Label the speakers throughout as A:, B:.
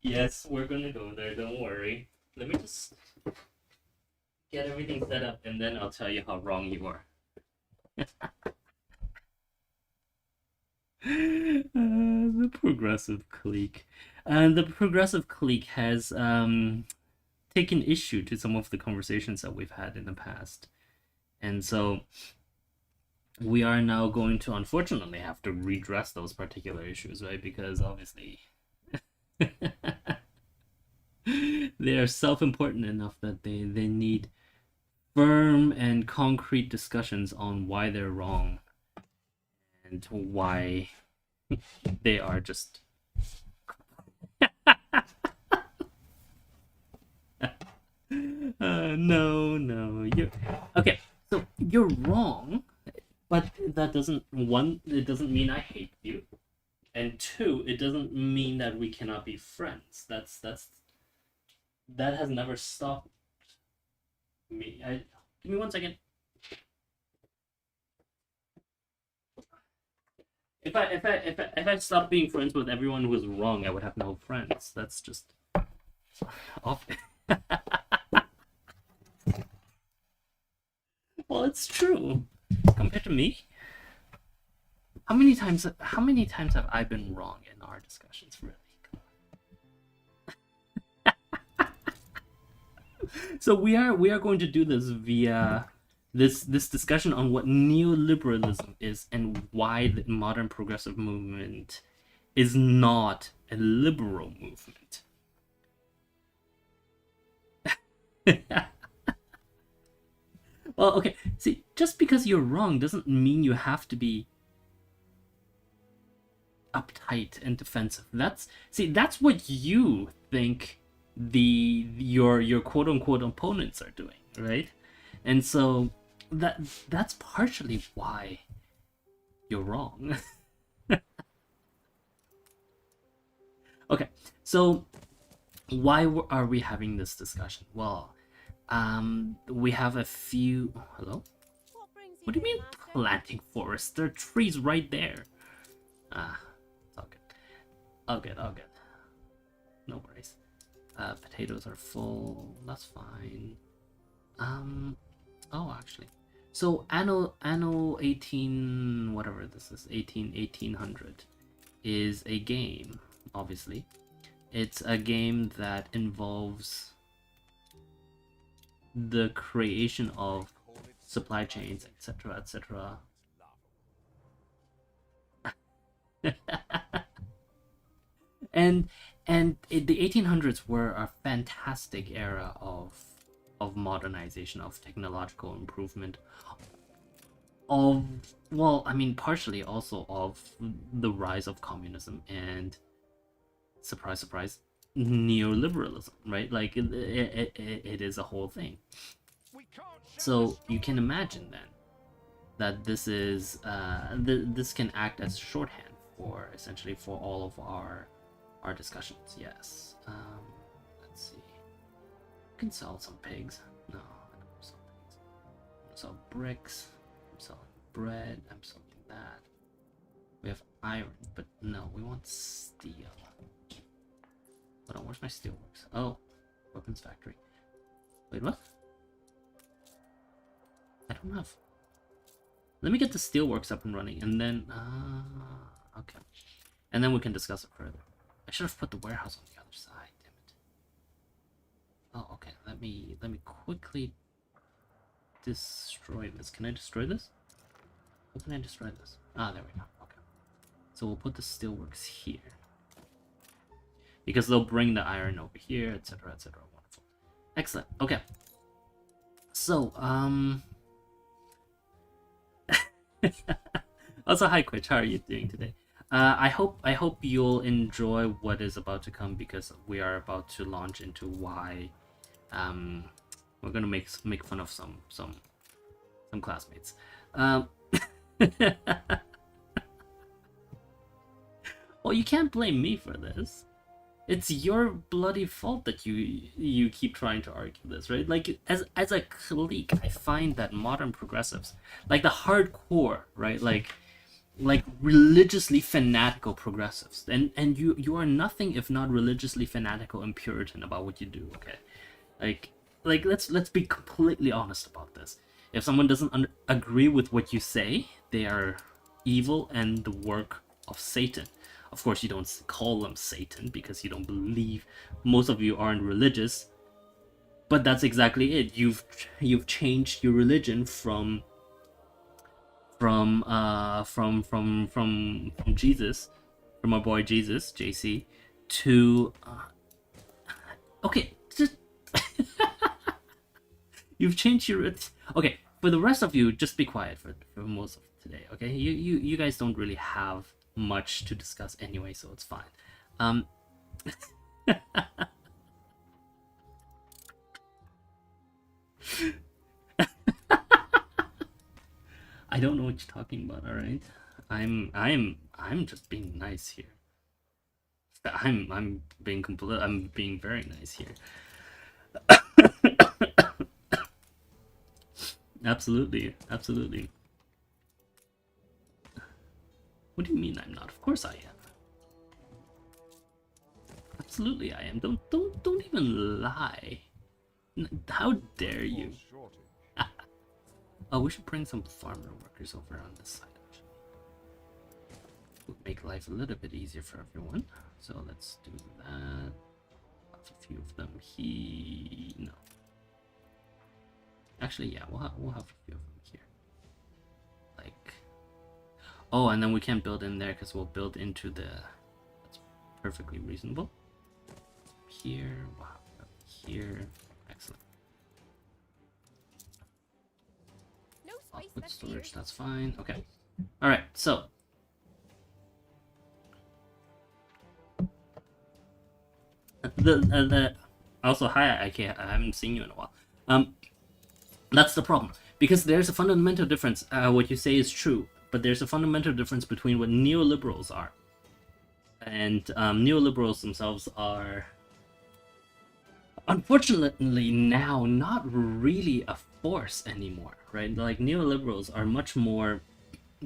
A: Yes, we're gonna go there, don't worry. Let me just get everything set up and then I'll tell you how wrong you are. The progressive clique. And the progressive clique has taken issue to some of the conversations that we've had in the past. And so we are now going to unfortunately have to redress those particular issues, right? Because obviously they are self-important enough that they need firm and concrete discussions on why they're wrong and why they are just no, you're okay. So you're wrong, but that doesn't one. It doesn't mean I hate you, and two, it doesn't mean that we cannot be friends. That has never stopped me. I Give me 1 second. If I stopped being friends with everyone who was wrong, I would have no friends. That's just off. Well, it's true. Compared to me, how many times have I been wrong in our discussions, really? So we are going to do this via this discussion on what neoliberalism is and why the modern progressive movement is not a liberal movement. Well, okay. See, just because you're wrong doesn't mean you have to be uptight and defensive. That's what you think your quote unquote opponents are doing, right? And so that's partially why you're wrong. Okay, so why are we having this discussion? Well, we have a few. Hello. What do you mean planting forests? There are trees right there. It's all good. All good. No worries. Potatoes are full. That's fine. Oh, actually. So Anno 18 whatever this is 1800 is a game. Obviously, it's a game that involves the creation of supply chains, etc., etc. and the 1800s were a fantastic era of modernization, of technological improvement, of, well, I mean, partially also of the rise of communism and, surprise surprise, neoliberalism, right? Like it is a whole thing. So you can imagine then that this can act as shorthand for essentially for all of our discussions. Yes. Let's see. You can sell some pigs. No, I don't sell pigs. I'm sell bricks. I'm selling bread. I'm selling that. We have iron, but no, we want steel. Hold on, where's my steelworks? Oh, weapons factory. Wait, what? I don't have. Let me get the steelworks up and running, and then okay, and then we can discuss it further. I should have put the warehouse on the other side. Damn it. Oh, okay. Let me quickly destroy this. Can I destroy this? How can I destroy this? Ah, there we go. Okay. So we'll put the steelworks here, because they'll bring the iron over here, etc., etc. Wonderful. Excellent. Okay. So, also, hi Quitch, how are you doing today? I hope you'll enjoy what is about to come, because we are about to launch into why we're gonna make fun of some classmates. Well, you can't blame me for this. It's your bloody fault that you keep trying to argue this, right? Like, as a clique, I find that modern progressives, like the hardcore, right? Like like religiously fanatical progressives, and you are nothing if not religiously fanatical and Puritan about what you do. Okay, like let's be completely honest about this. If someone doesn't agree with what you say, they are evil and the work of Satan. Of course, you don't call them Satan because you don't believe. Most of you aren't religious, but that's exactly it. You've changed your religion from Jesus, from our boy Jesus, JC, to okay, just you've changed your okay. For the rest of you, just be quiet for most of today. Okay, you guys don't really have much to discuss anyway, so it's fine. I don't know what you're talking about. All right, I'm just being nice here. I'm being complete. I'm being very nice here. Absolutely, absolutely. What do you mean I'm not? Of course I am. Absolutely I am. Don't even lie. How dare you? Oh, we should bring some farmer workers over on this side. Would make life a little bit easier for everyone. So let's do that. Have a few of them here. No. Actually, yeah, we'll have a few of them here. Like, oh, and then we can't build in there because we'll build into the. That's perfectly reasonable. Here, wow, here, excellent. No space left storage, here. That's fine. Okay. All right, so. Also, hi, I haven't seen you in a while. That's the problem, because there's a fundamental difference. What you say is true, but there's a fundamental difference between what neoliberals are, and neoliberals themselves are, unfortunately, now not really a force anymore, right? Like, neoliberals are much more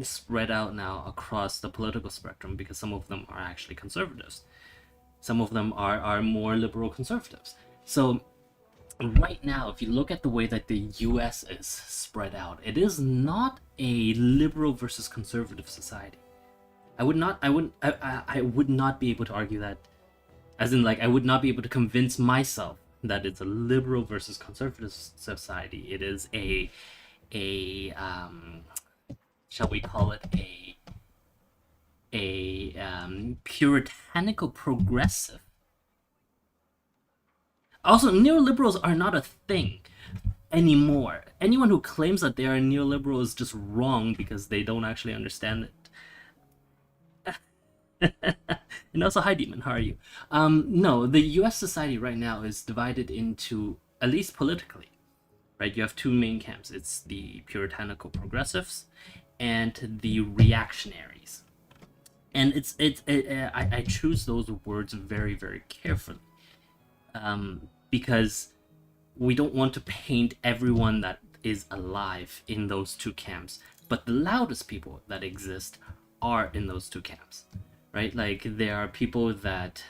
A: spread out now across the political spectrum because some of them are actually conservatives. Some of them are more liberal conservatives. So right now, if you look at the way that the US is spread out, it is not a liberal versus conservative society. I would not be able to argue that, as in, like, I would not be able to convince myself that it's a liberal versus conservative society. It is a shall we call it a puritanical progressive. Also, neoliberals are not a thing anymore. Anyone who claims that they are a neoliberal is just wrong because they don't actually understand it. And also, hi Demon, how are you? No, the US society right now is divided into, at least politically, right? You have two main camps. It's the puritanical progressives and the reactionaries. And I choose those words very, very carefully, because we don't want to paint everyone that is alive in those two camps, but the loudest people that exist are in those two camps, right? Like, there are people that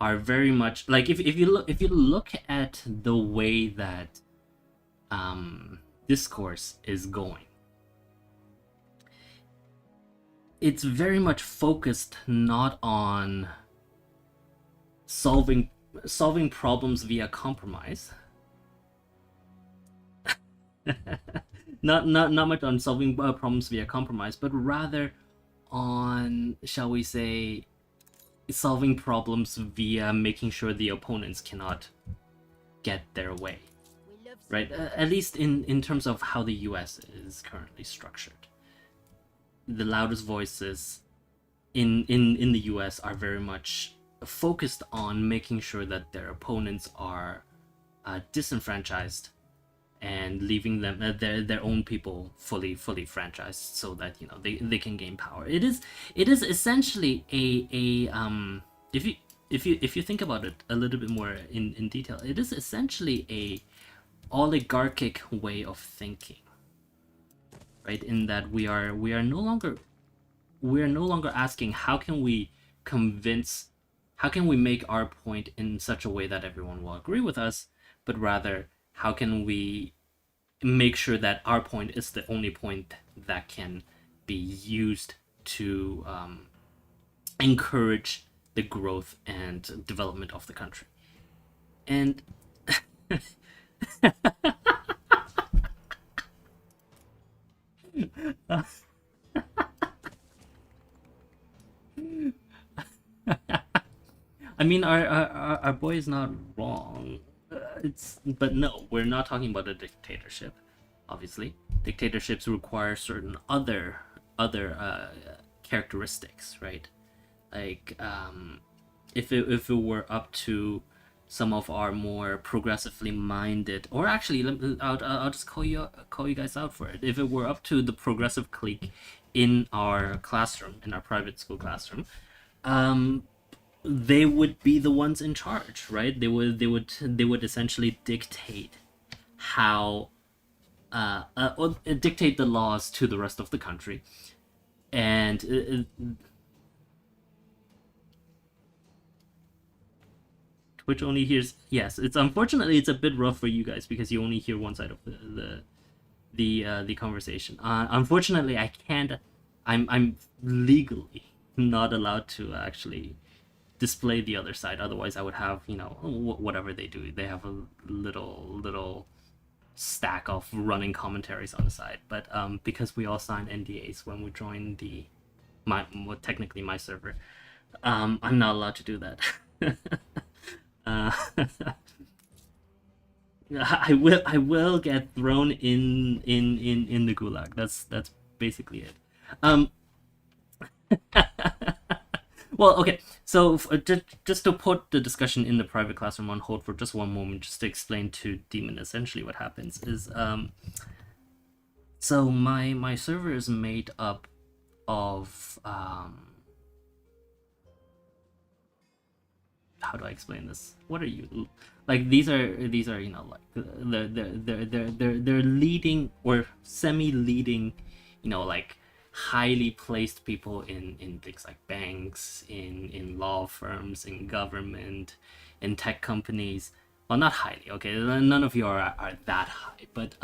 A: are very much like, if you look at the way that discourse is going, it's very much focused not on solving problems via compromise. not much on solving problems via compromise, but rather on, shall we say, solving problems via making sure the opponents cannot get their way, right? At least in terms of how the US is currently structured. The loudest voices in the US are very much focused on making sure that their opponents are disenfranchised and leaving them their own people fully franchised, so that, you know, they can gain power. It is essentially a if you think about it a little bit more in detail, it is essentially a oligarchic way of thinking. right? In that we are no longer asking how can we convince, how can we make our point in such a way that everyone will agree with us, but rather how can we make sure that our point is the only point that can be used to encourage the growth and development of the country. And I mean, our boy is not wrong. It's but no, we're not talking about a dictatorship. Obviously, dictatorships require certain other characteristics, right? Like if it were up to some of our more progressively minded, or actually, I'll just call you guys out for it. If it were up to the progressive clique in our classroom, in our private school classroom, um, they would be the ones in charge, right? They would essentially dictate how or dictate the laws to the rest of the country, and Twitch only hears, yes. It's unfortunately it's a bit rough for you guys because you only hear one side of the conversation. Unfortunately, I can't. I'm legally not allowed to actually display the other side. Otherwise, I would have, you know, whatever they do. They have a little stack of running commentaries on the side. But because we all signed NDAs when we joined the well, technically my server, I'm not allowed to do that. uh, I will get thrown in the gulag. That's basically it. Um, well, okay. So just to put the discussion in the private classroom on hold for just one moment, just to explain to Demon essentially what happens is so my server is made up of how do I explain this? What are you like? These are you know, like they're leading or semi leading, you know, like highly placed people in things like banks, in law firms, in government, in tech companies. Well, not highly. Okay, none of you are that high, but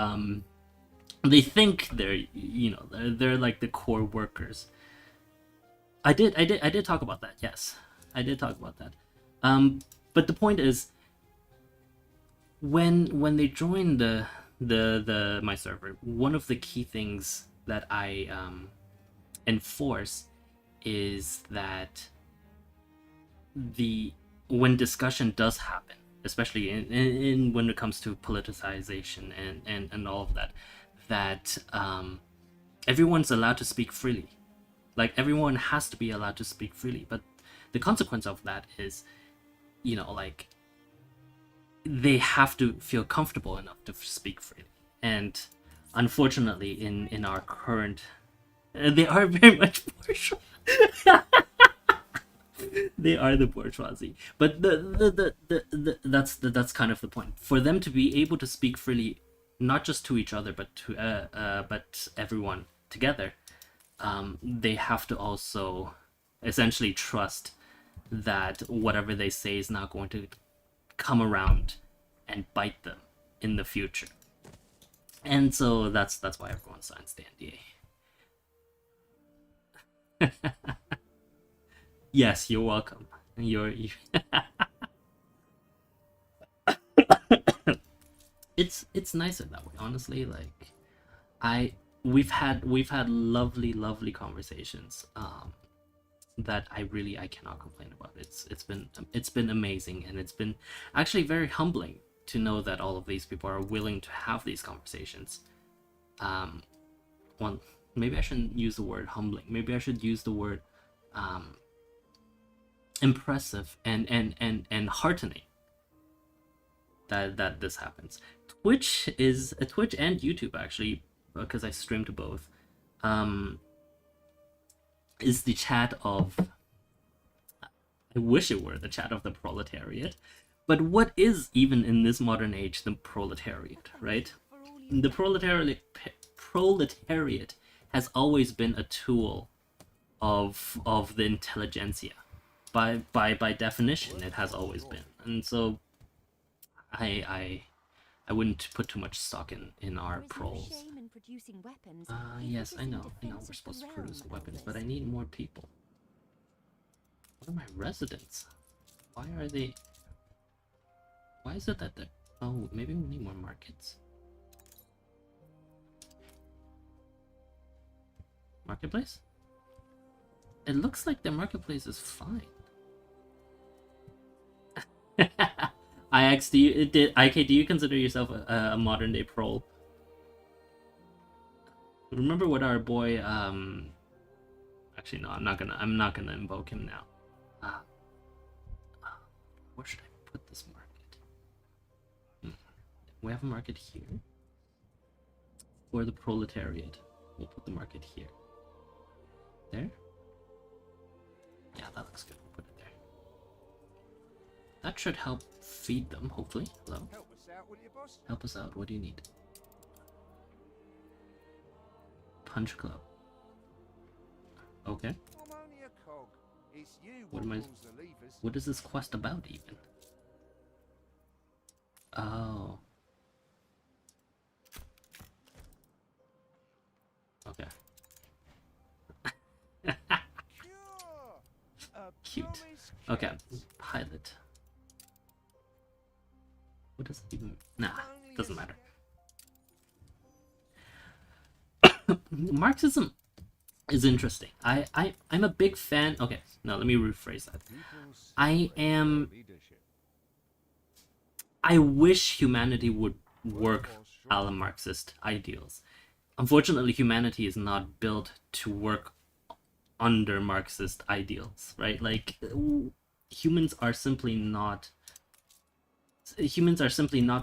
A: they think they're, you know, they're like the core workers. I did talk about that. Yes, I did talk about that. But the point is, when they join the my server, one of the key things that I enforce is that the when discussion does happen, especially in when it comes to politicization and all of that, that everyone's allowed to speak freely. Like everyone has to be allowed to speak freely, but the consequence of that is, you know, like they have to feel comfortable enough to speak freely. And unfortunately, in our current, they are very much bourgeois. They are the bourgeoisie, but that's kind of the point. For them to be able to speak freely, not just to each other, but to but everyone together, they have to also essentially trust that whatever they say is not going to come around and bite them in the future. And so that's why everyone signs the NDA. Yes, you're welcome. You it's nicer that way, honestly. Like we've had lovely conversations that I cannot complain about. It's been amazing, and it's been actually very humbling to know that all of these people are willing to have these conversations. Well, maybe I shouldn't use the word humbling. Maybe I should use the word impressive and heartening that this happens. Twitch and YouTube actually, because I stream to both, is the chat of, I wish it were the chat of the proletariat, but what is even in this modern age the proletariat, right? The proletariat has always been a tool of the intelligentsia. By definition, it has always been, and so I wouldn't put too much stock in our proles. Yes, I know we're supposed to produce weapons, but I need more people. What are my residents? Why are they? Why is it that they're... Oh, maybe we need more markets. Marketplace? It looks like the marketplace is fine. IX, IK, do you consider yourself a modern day prole? Remember what our boy actually no, I'm not gonna invoke him now. Where should I put this market? We have a market here. For the proletariat. We'll put the market here. There? Yeah, that looks good. We'll put it there. That should help feed them, hopefully. Hello?
B: Help us out, will you, boss?
A: Help us out. What do you need? Punch Club. Okay.
B: I'm only a cog. It's you
A: What am I...
B: pulls the levers.
A: What is this quest about, even? Oh. Okay. Cute. Okay. Pilot. What does it even... Nah, doesn't matter. Marxism is interesting. I'm a big fan... Okay, no, let me rephrase that. I wish humanity would work a la Marxist ideals. Unfortunately, humanity is not built to work under Marxist ideals, right? Like, humans are simply not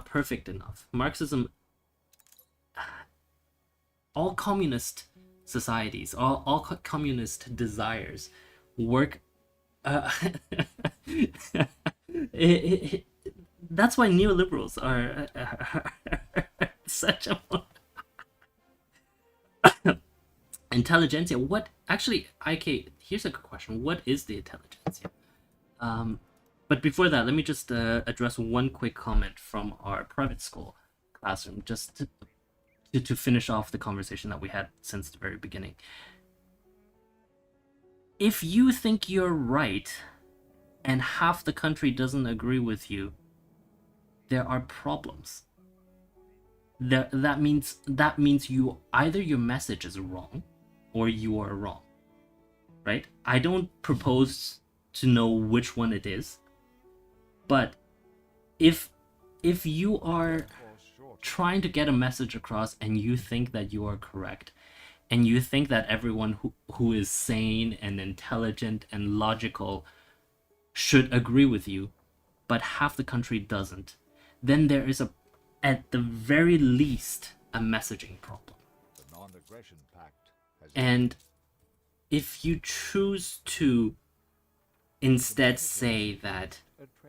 A: perfect enough. Marxism, all communist societies, all communist desires work. That's why neoliberals are such a intelligentsia. What actually, IK? Here's a good question. What is the intelligentsia? But before that, let me just address one quick comment from our private school classroom, just to finish off the conversation that we had since the very beginning. If you think you're right, and half the country doesn't agree with you, there are problems. That means you either your message is wrong, or you are wrong, right? I don't propose to know which one it is, but if you are trying to get a message across and you think that you are correct, and you think that everyone who is sane and intelligent and logical should agree with you, but half the country doesn't, then there is at the very least a messaging problem.
B: The non-aggression pact has...
A: And if you choose to instead say that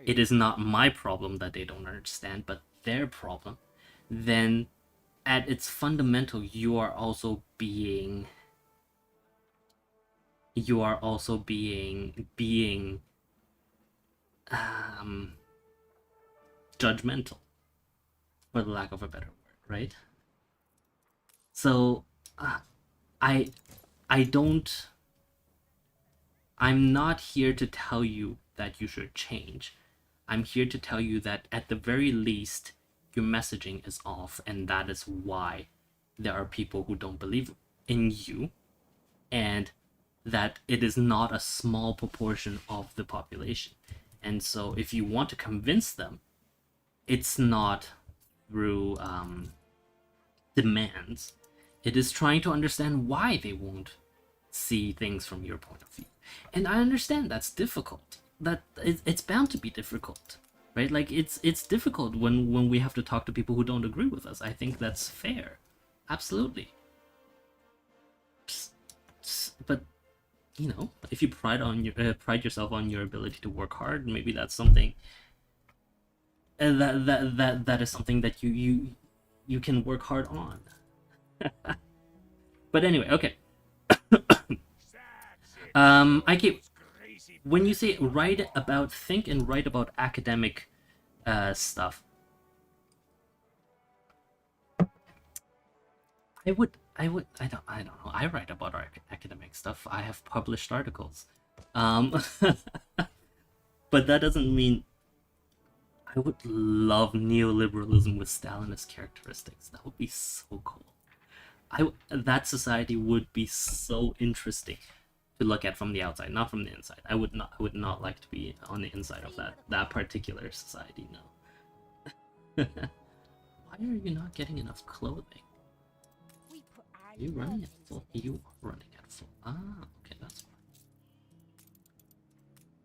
A: it is not my problem that they don't understand, but their problem, then at its fundamental, you are also being judgmental, for the lack of a better word, right? So I'm not here to tell you that you should change. I'm here to tell you that at the very least, your messaging is off, and that is why there are people who don't believe in you, and that it is not a small proportion of the population. And so if you want to convince them, it's not through demands. It is trying to understand why they won't see things from your point of view. And I understand that's difficult. That it's bound to be difficult, right? Like it's difficult when we have to talk to people who don't agree with us. I think that's fair, absolutely. But you know, if you pride yourself on your ability to work hard, maybe that's something that is something that you can work hard on. But anyway, okay. I keep when you say think and write about academic stuff. I don't know. I write about our academic stuff. I have published articles. Um, but that doesn't mean I would love neoliberalism with Stalinist characteristics. That would be so cool. That society would be so interesting to look at from the outside, not from the inside. I would not like to be on the inside of that particular society. No. Why are you not getting enough clothing? Are you running at full? You are running at full. Ah, okay, that's fine.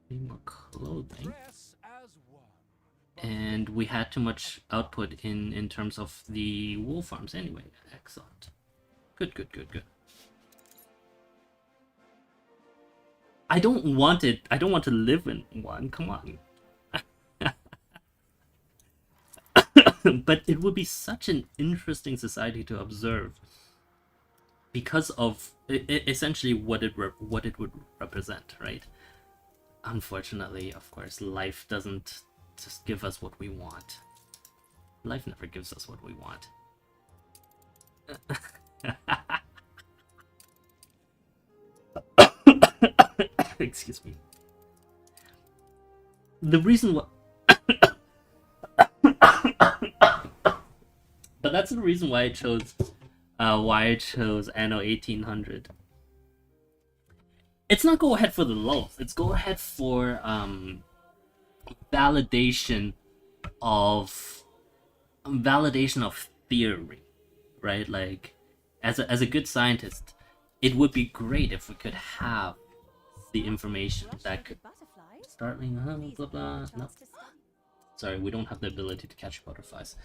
A: Need more clothing. And we had too much output in terms of the wool farms anyway. Excellent. Good. I don't want it. I don't want to live in one. Come on. But it would be such an interesting society to observe because of essentially what it would represent, right? Unfortunately, of course, life doesn't just give us what we want. Life never gives us what we want. Excuse me. The reason why but that's the reason why I chose Anno 1800. It's not go ahead for the lulz. It's go ahead for validation of theory, right? Like as a good scientist, it would be great if we could have the information that could startling blah blah. No, sorry, we don't have the ability to catch butterflies.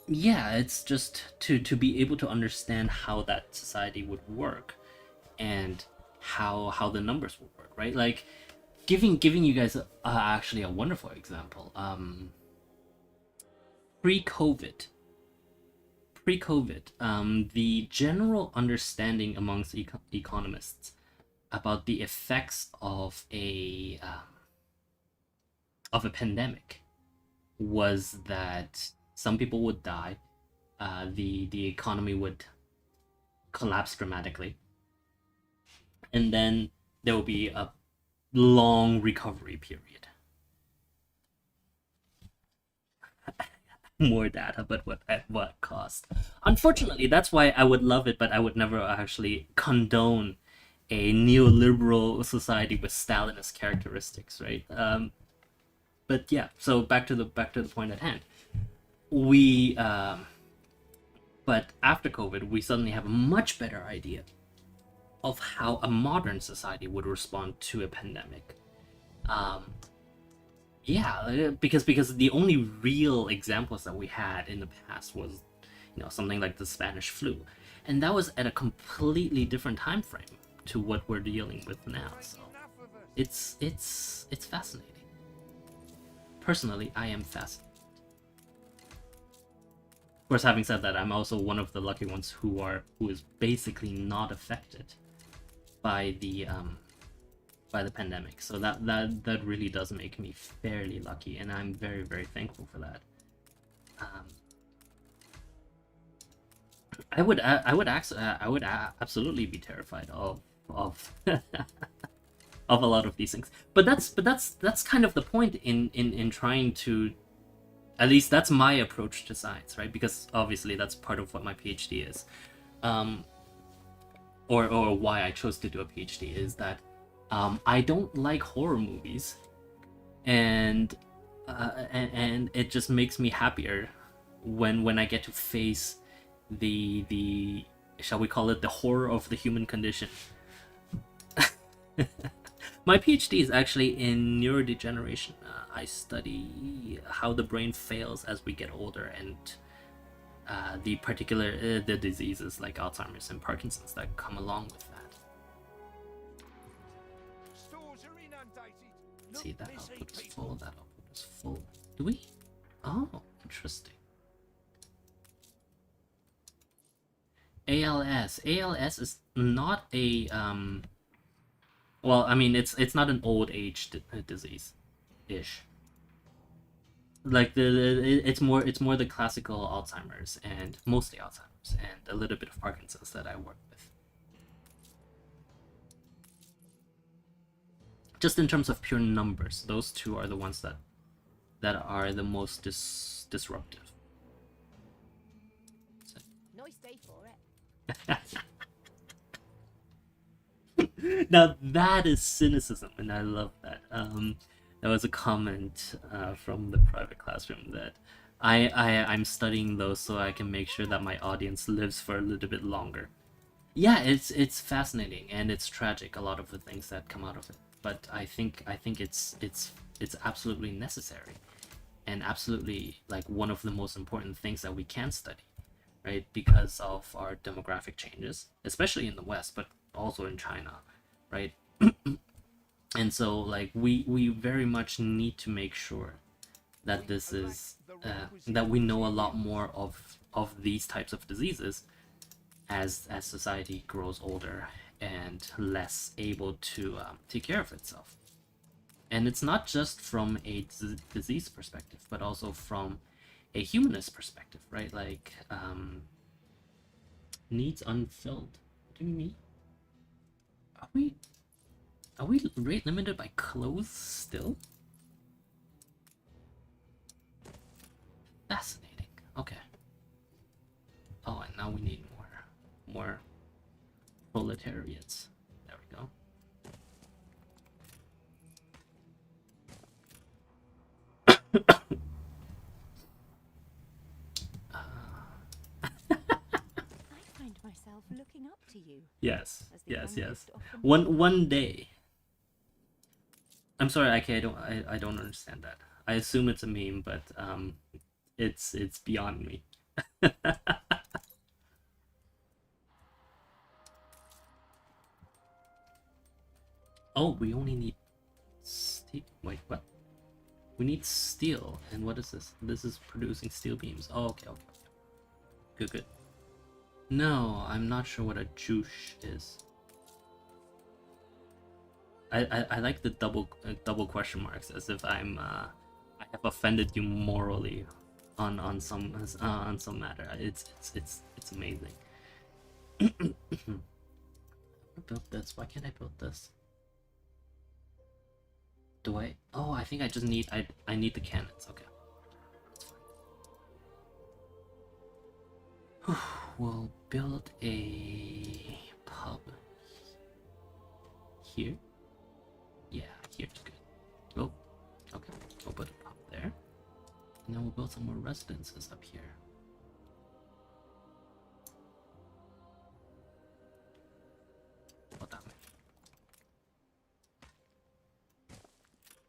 A: Yeah, it's just to be able to understand how that society would work and how the numbers would work, right? Like giving you guys actually a wonderful example. Pre-COVID, the general understanding amongst economists about the effects of a pandemic was that some people would die, the economy would collapse dramatically, and then there will be a long recovery period. More data, but at what cost? Unfortunately, that's why I would love it, but I would never actually condone a neoliberal society with Stalinist characteristics, right? But yeah, so back to the point at hand. But after COVID, we suddenly have a much better idea of how a modern society would respond to a pandemic. Yeah, because the only real examples that we had in the past was, something like the Spanish flu, and that was at a completely different time frame to what we're dealing with now. So it's fascinating. Personally, I am fascinated. Of course, having said that, I'm also one of the lucky ones who is basically not affected by the pandemic. So that really does make me fairly lucky, and I'm very, very thankful for that. I would absolutely be terrified of of a lot of these things. But that's kind of the point in trying to, at least that's my approach to science, right? Because obviously that's part of what my PhD is, or why I chose to do a PhD is that I don't like horror movies, and it just makes me happier when I get to face the shall we call it the horror of the human condition. My PhD is actually in neurodegeneration. I study how the brain fails as we get older, and the diseases like Alzheimer's and Parkinson's that come along with that. See, that output is full. That output is full. Do we? Oh, interesting. ALS. ALS is not a well, I mean, it's not an old age disease, ish. Like it's more the classical Alzheimer's and mostly Alzheimer's and a little bit of Parkinson's that I work with. Just in terms of pure numbers, those two are the ones that are the most disruptive. So.
C: Nice day for it.
A: Now that is cynicism, and I love that. There was a comment from the private classroom that I'm studying those so I can make sure that my audience lives for a little bit longer. Yeah, it's fascinating and it's tragic, a lot of the things that come out of it. But I think it's absolutely necessary and absolutely like one of the most important things that we can study, right? Because of our demographic changes, especially in the West, but also in China, right? And so like we very much need to make sure that this is that we know a lot more of these types of diseases as society grows older and less able to take care of itself. And it's not just from a disease perspective, but also from a humanist perspective, right? Like needs unfilled. What do you mean? Are we rate limited by clothes still? Fascinating. Okay. Oh, and now we need more proletariats. There we go.
C: I find myself looking up to you.
A: Yes,
C: As the
A: yes.
C: youngest often
A: One day. I'm sorry, IK, I don't understand that. I assume it's a meme, but it's beyond me. Oh, we only need steel. Wait, what? We need steel, and what is this? This is producing steel beams. Oh, okay. Good. No, I'm not sure what a juice is. I like the double question marks, as if I have offended you morally on some matter. It's amazing. I built this. Why can't I build this? Do I? Oh, I think I just need I need the cannons. Okay. We'll build a pub here. Yeah, here's good. Oh, okay. We'll put a pub there, and then we'll build some more residences up here. What that way?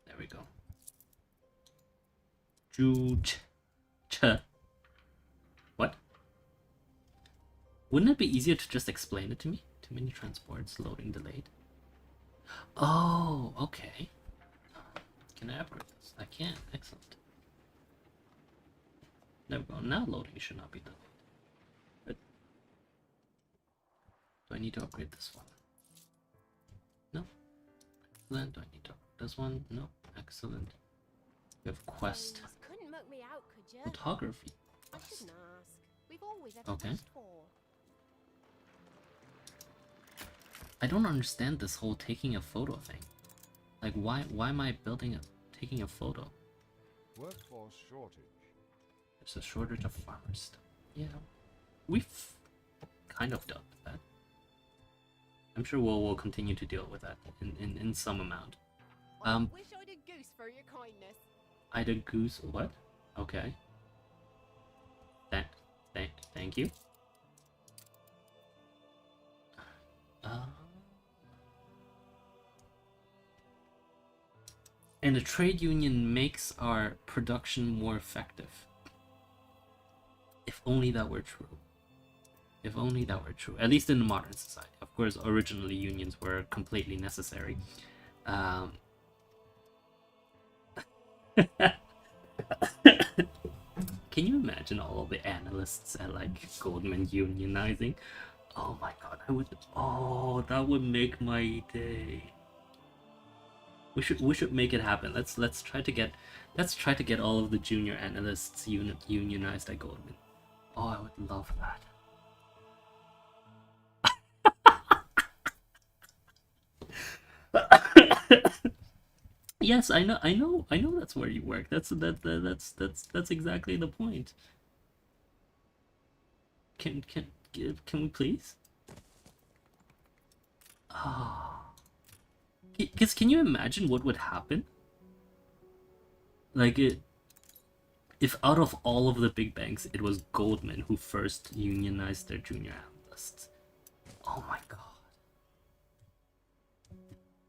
A: There we go. What? Wouldn't it be easier to just explain it to me? Too many transports, loading delayed. Oh, okay. Can I upgrade this? I can. Excellent. There we go. Now loading should not be delayed. Good. Do I need to upgrade this one? No. Excellent. Do I need to upgrade this one? No. Excellent. We have quest.
C: couldn't milk me out, could you?
A: Photography.
C: I shouldn't ask. We've always had
A: Okay.
C: a best for.
A: I don't understand this whole taking a photo thing. Like, why am I taking a photo?
B: Workforce shortage.
A: There's a shortage of farmers still. Yeah, we've kind of dealt with that. I'm sure we'll continue to deal with that in some amount.
C: I wish I'd a goose for your kindness.
A: I'd a goose. What? Okay. Thank you. And the trade union makes our production more effective. If only that were true. If only that were true. At least in the modern society. Of course, originally unions were completely necessary. Can you imagine all of the analysts at like Goldman unionizing? Oh my god, I would. Oh, that would make my day. We should make it happen. Let's try to get all of the junior analysts unionized at Goldman. Oh, I would love that. Yes, I know that's where you work. That's exactly the point. Can we please? Ah, because can you imagine what would happen? Like if out of all of the big banks, it was Goldman who first unionized their junior analysts. Oh my god.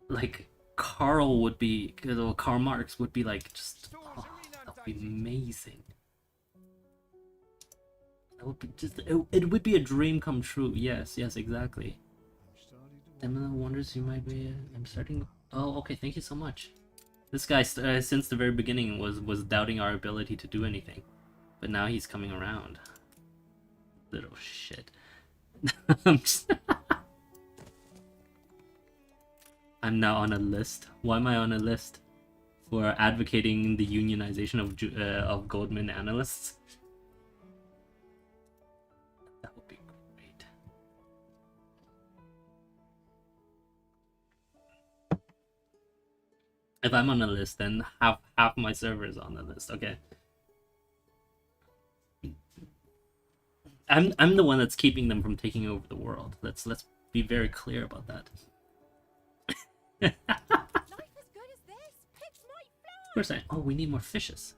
A: Like Karl Marx would be like just that would be amazing. That would be just it would be a dream come true. Yes, exactly. Emily wonders you might be. I'm starting. Oh, okay. Thank you so much. This guy, since the very beginning, was doubting our ability to do anything, but now he's coming around. Little shit. I'm now on a list. Why am I on a list? For advocating the unionization of Goldman analysts. That would be great. If I'm on a list, then half my server is on the list. Okay. I'm the one that's keeping them from taking over the world. Let's be very clear about that.
C: Life as good as this. Pigs might fly.
A: Of course oh, we need more fishes.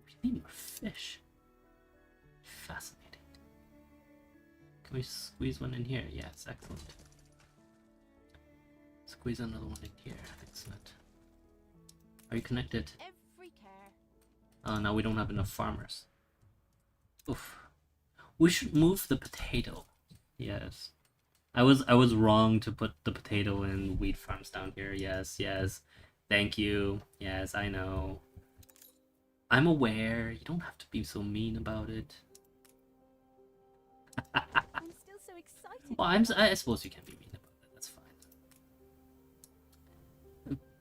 A: We need more fish. Fascinating. Can we squeeze one in here? Yes, excellent. Squeeze another one in here. Excellent. Are you connected?
C: Every care.
A: Oh, now we don't have enough farmers. Oof. We should move the potato. Yes. I was wrong to put the potato and wheat farms down here. Yes. Thank you. Yes, I know. I'm aware. You don't have to be so mean about it.
C: I'm still so excited.
A: Well, I suppose you can be mean about it. That's fine.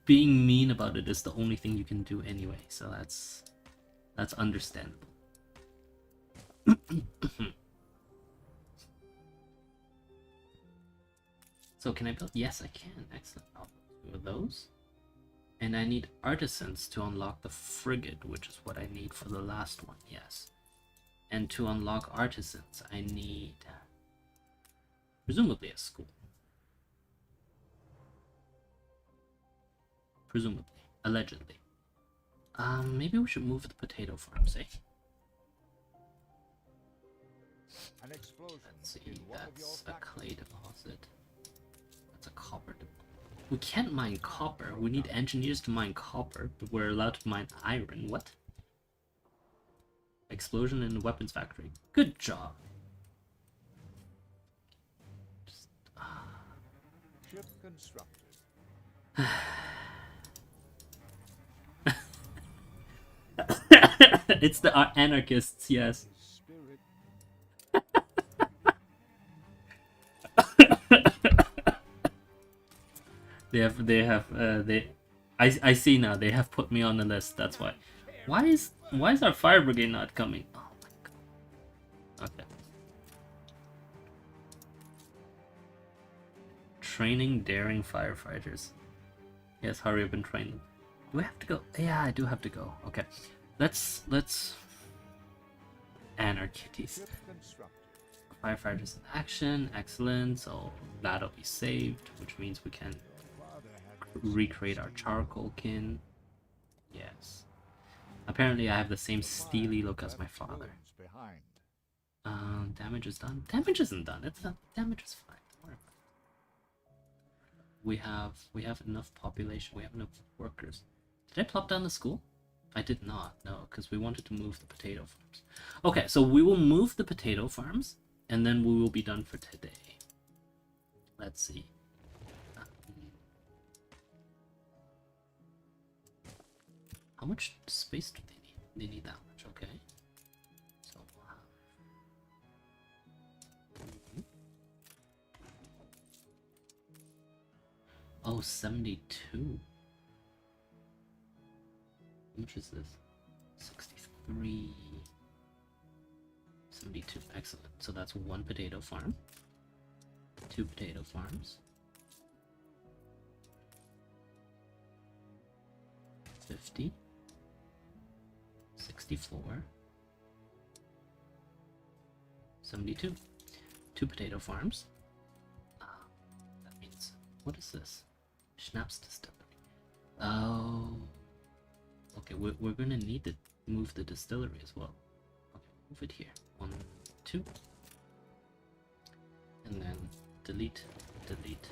A: Being mean about it is the only thing you can do anyway, so that's understandable. So can I build? Yes, I can. Excellent. I'll do those. And I need artisans to unlock the frigate, which is what I need for the last one. Yes. And to unlock artisans, I need presumably a school. Presumably. Allegedly. Maybe we should move the potato farms, eh?
B: An explosion.
A: Let's see,
B: in one of your
A: that's a clay
B: factories.
A: deposit. That's a copper deposit. We can't mine copper. We need engineers to mine copper, but we're allowed to mine iron. What? Explosion in the weapons factory. Good job. Just,
B: Ship constructed.
A: It's the anarchists, yes.
B: His spirit.
A: I see now, they have put me on the list, that's why. Why is our fire brigade not coming? Oh my god. Okay. Training daring firefighters. Yes, hurry up and train them. Do I have to go? Yeah, I do have to go. Okay. Let's anarchies.
B: Ship constructed.
A: Firefighters in action, excellent. So that'll be saved, which means we can
B: Father had
A: recreate our charcoal kin. Yes. Apparently I have the same steely look as my father.
B: ruins behind.
A: Damage is done. Damage isn't done. It's not, damage is fine. Don't worry about it. We have enough population. We have enough workers. Did I plop down the school? I did not. No, because we wanted to move the potato farms. Okay, so we will move the potato farms, and then we will be done for today. Let's see. How much space do they need? They need that much, okay. So we'll have Oh, 72. How much is this? 63. 72. Excellent. So that's 1 potato farm. 2 potato farms. 50. 64. 72. 2 potato farms. That means, what is this? Schnapps distillery. Oh. Okay, we're gonna need to move the distillery as well. Okay, move it here. 1, 2. And then delete, delete.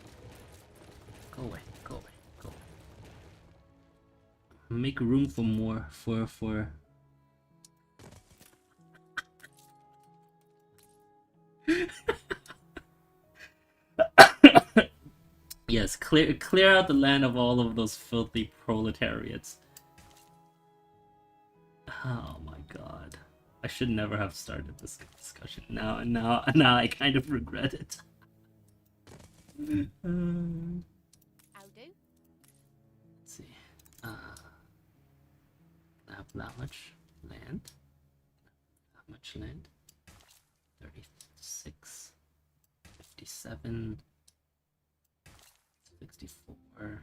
A: Go away, go away, go away. Make room for more, for... Yes, clear out the land of all of those filthy proletariats. Oh my god. I should never have started this discussion. Now I kind of regret it.
C: I'll do.
A: Let's see. I have that much land. That much land. 36, 57, 64,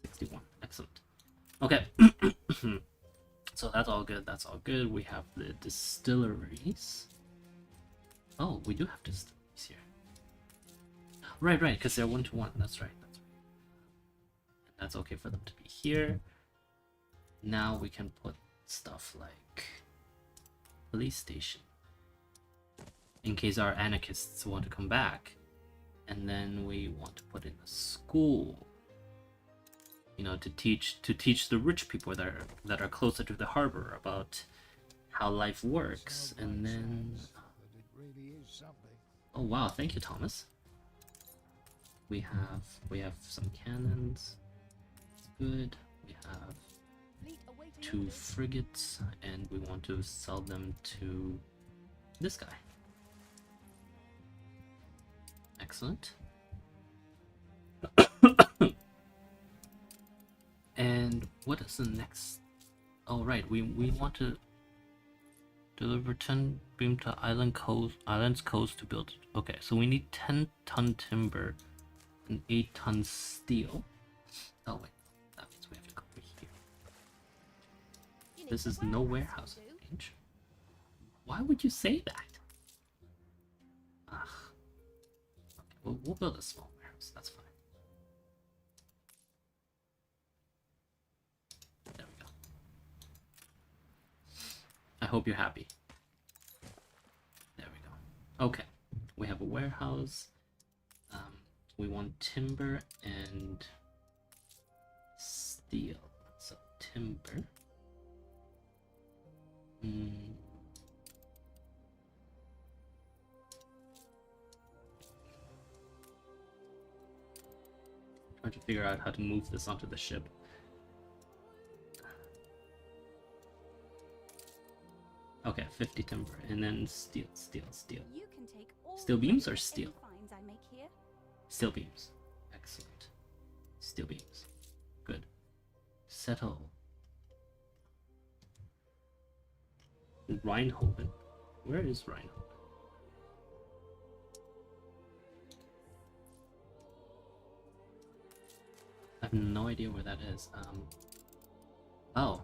A: 61. Excellent. Okay. So that's all good. That's all good. We have the distilleries. Oh, we do have distilleries here. Right, because they're 1-to-1. That's right. That's okay for them to be here. Now we can put stuff like police station in case our anarchists want to come back, and then we want to put in a school. You know, to teach the rich people that are closer to the harbor about how life works, and then. Oh wow! Thank you, Thomas. We have some cannons. It's good. We have 2 frigates, and we want to sell them to this guy. Excellent. And what is the next? Oh right, we want to deliver 10 beam to island's coast to build. Okay, so we need 10-ton timber and 8-ton steel. Oh wait, that means we have to go over here. This is no warehouse range. Why would you say that? Ugh. Okay, we'll build a small warehouse. That's fine. There we go. I hope you're happy. There we go. Okay, we have a warehouse. We want timber and steel. So timber. Trying to figure out how to move this onto the ship. Okay, 50 timber, and then steel.
C: You can take all
A: Steel beams or steel?
C: finds I make here.
A: Steel beams. Excellent. Steel beams. Good. Settle. Rheinhoven. Where is Rheinhoven? I have no idea where that is. Oh.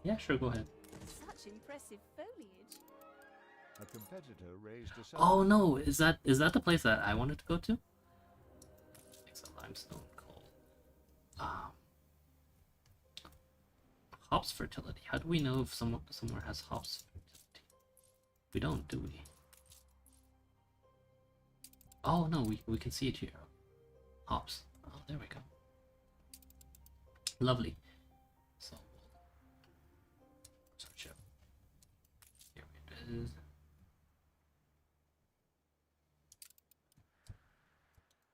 A: Yeah, sure, go ahead.
C: Such impressive foliage.
B: A competitor raised a
A: Oh no, is that the place that I wanted to go to? It's a limestone coal. Hops fertility. How do we know if somewhere has hops fertility? We don't, do we? Oh no, we can see it here. Hops. Oh, there we go. Lovely. So search it. Here it is.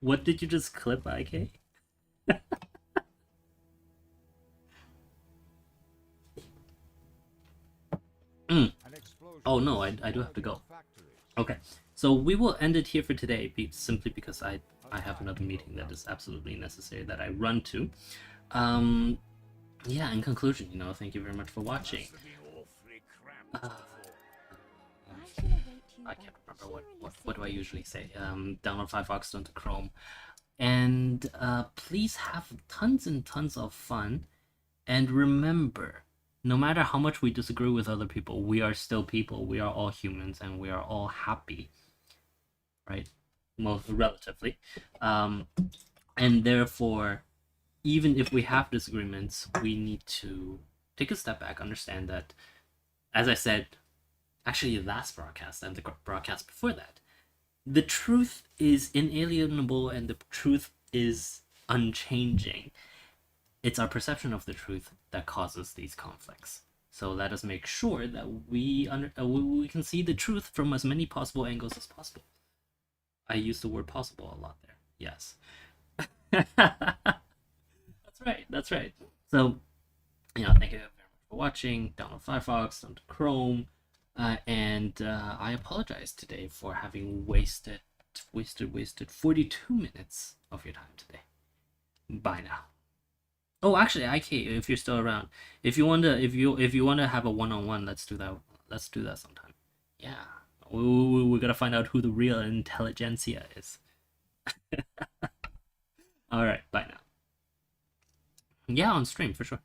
A: What did you just clip, IK? Oh no, I do have to go. Okay, so we will end it here for today, simply because I have another meeting that is absolutely necessary that I run to. Um, yeah. In conclusion, thank you very much for watching. Uh,
C: Why should I wait too
A: I
C: long?
A: can't remember what
C: Cheerily
A: what do I
C: sing.
A: usually say. Download Firefox onto Chrome, and please have tons and tons of fun. And remember, no matter how much we disagree with other people, we are still people. We are all humans, and we are all happy, right? Most relatively, um, and therefore, even if we have disagreements, we need to take a step back, understand that, as I said, actually last broadcast and the broadcast before that, the truth is inalienable and the truth is unchanging. It's our perception of the truth that causes these conflicts. So let us make sure that we can see the truth from as many possible angles as possible. I use the word possible a lot there. Yes. That's right. That's right. So, thank you very much for watching. Download Firefox, download Chrome, and I apologize today for having wasted 42 minutes of your time today. Bye now. Oh, actually, IK, if you're still around, if you want to have a one-on-one, let's do that. Let's do that sometime. Yeah, we gotta find out who the real intelligentsia is. All right, bye now. Yeah, on stream for sure.